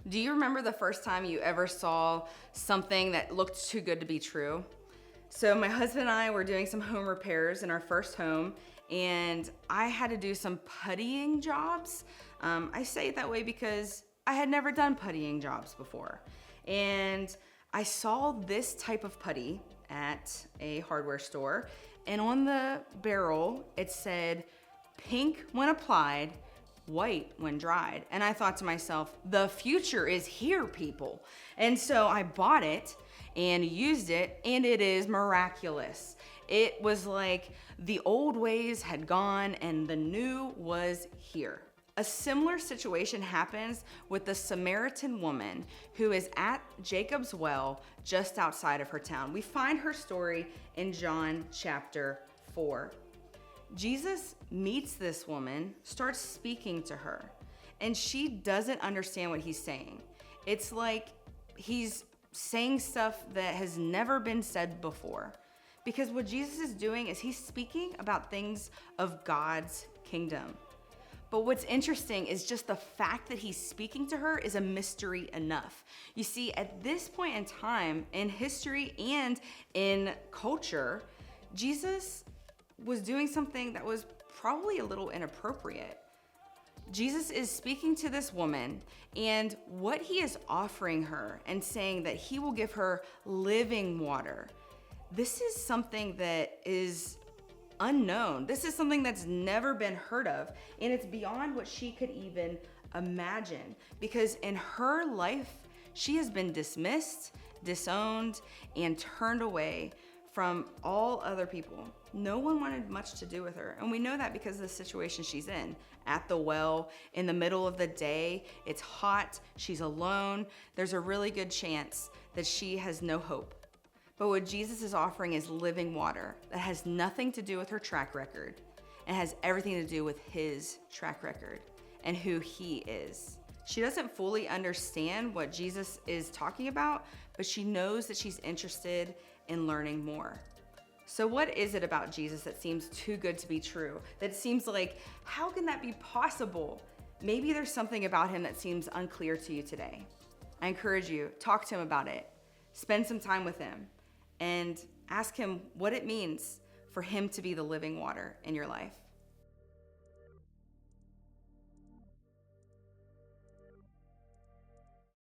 Do you remember the first time you ever saw something that looked too good to be true? So, my husband and I were doing some home repairs in our first home, and I had to do some puttying jobs. I say it that way because I had never done puttying jobs before. And I saw this type of putty at a hardware store, and on the barrel it said pink when applied, white when dried. And I thought to myself, the future is here, people. And so I bought it and used it, and it is miraculous. It was like the old ways had gone and the new was here. A similar situation happens with the Samaritan woman who is at Jacob's well just outside of her town. We find her story in John chapter 4. Jesus meets this woman, starts speaking to her, and she doesn't understand what he's saying. It's like he's saying stuff that has never been said before. Because what Jesus is doing is he's speaking about things of God's kingdom. But what's interesting is just the fact that he's speaking to her is a mystery enough. You see, at this point in time, in history and in culture, Jesus was doing something that was probably a little inappropriate. Jesus is speaking to this woman, and what he is offering her and saying that he will give her living water. This is something that is unknown. This is something that's never been heard of, and it's beyond what she could even imagine, because in her life, she has been dismissed, disowned, and turned away from all other people. No one wanted much to do with her. And we know that because of the situation she's in. At the well, in the middle of the day, it's hot, she's alone. There's a really good chance that she has no hope. But what Jesus is offering is living water that has nothing to do with her track record and has everything to do with his track record and who he is. She doesn't fully understand what Jesus is talking about, but she knows that she's interested in learning more. So what is it about Jesus that seems too good to be true? That seems like, how can that be possible? Maybe there's something about him that seems unclear to you today. I encourage you, talk to him about it. Spend some time with him and ask him what it means for him to be the living water in your life.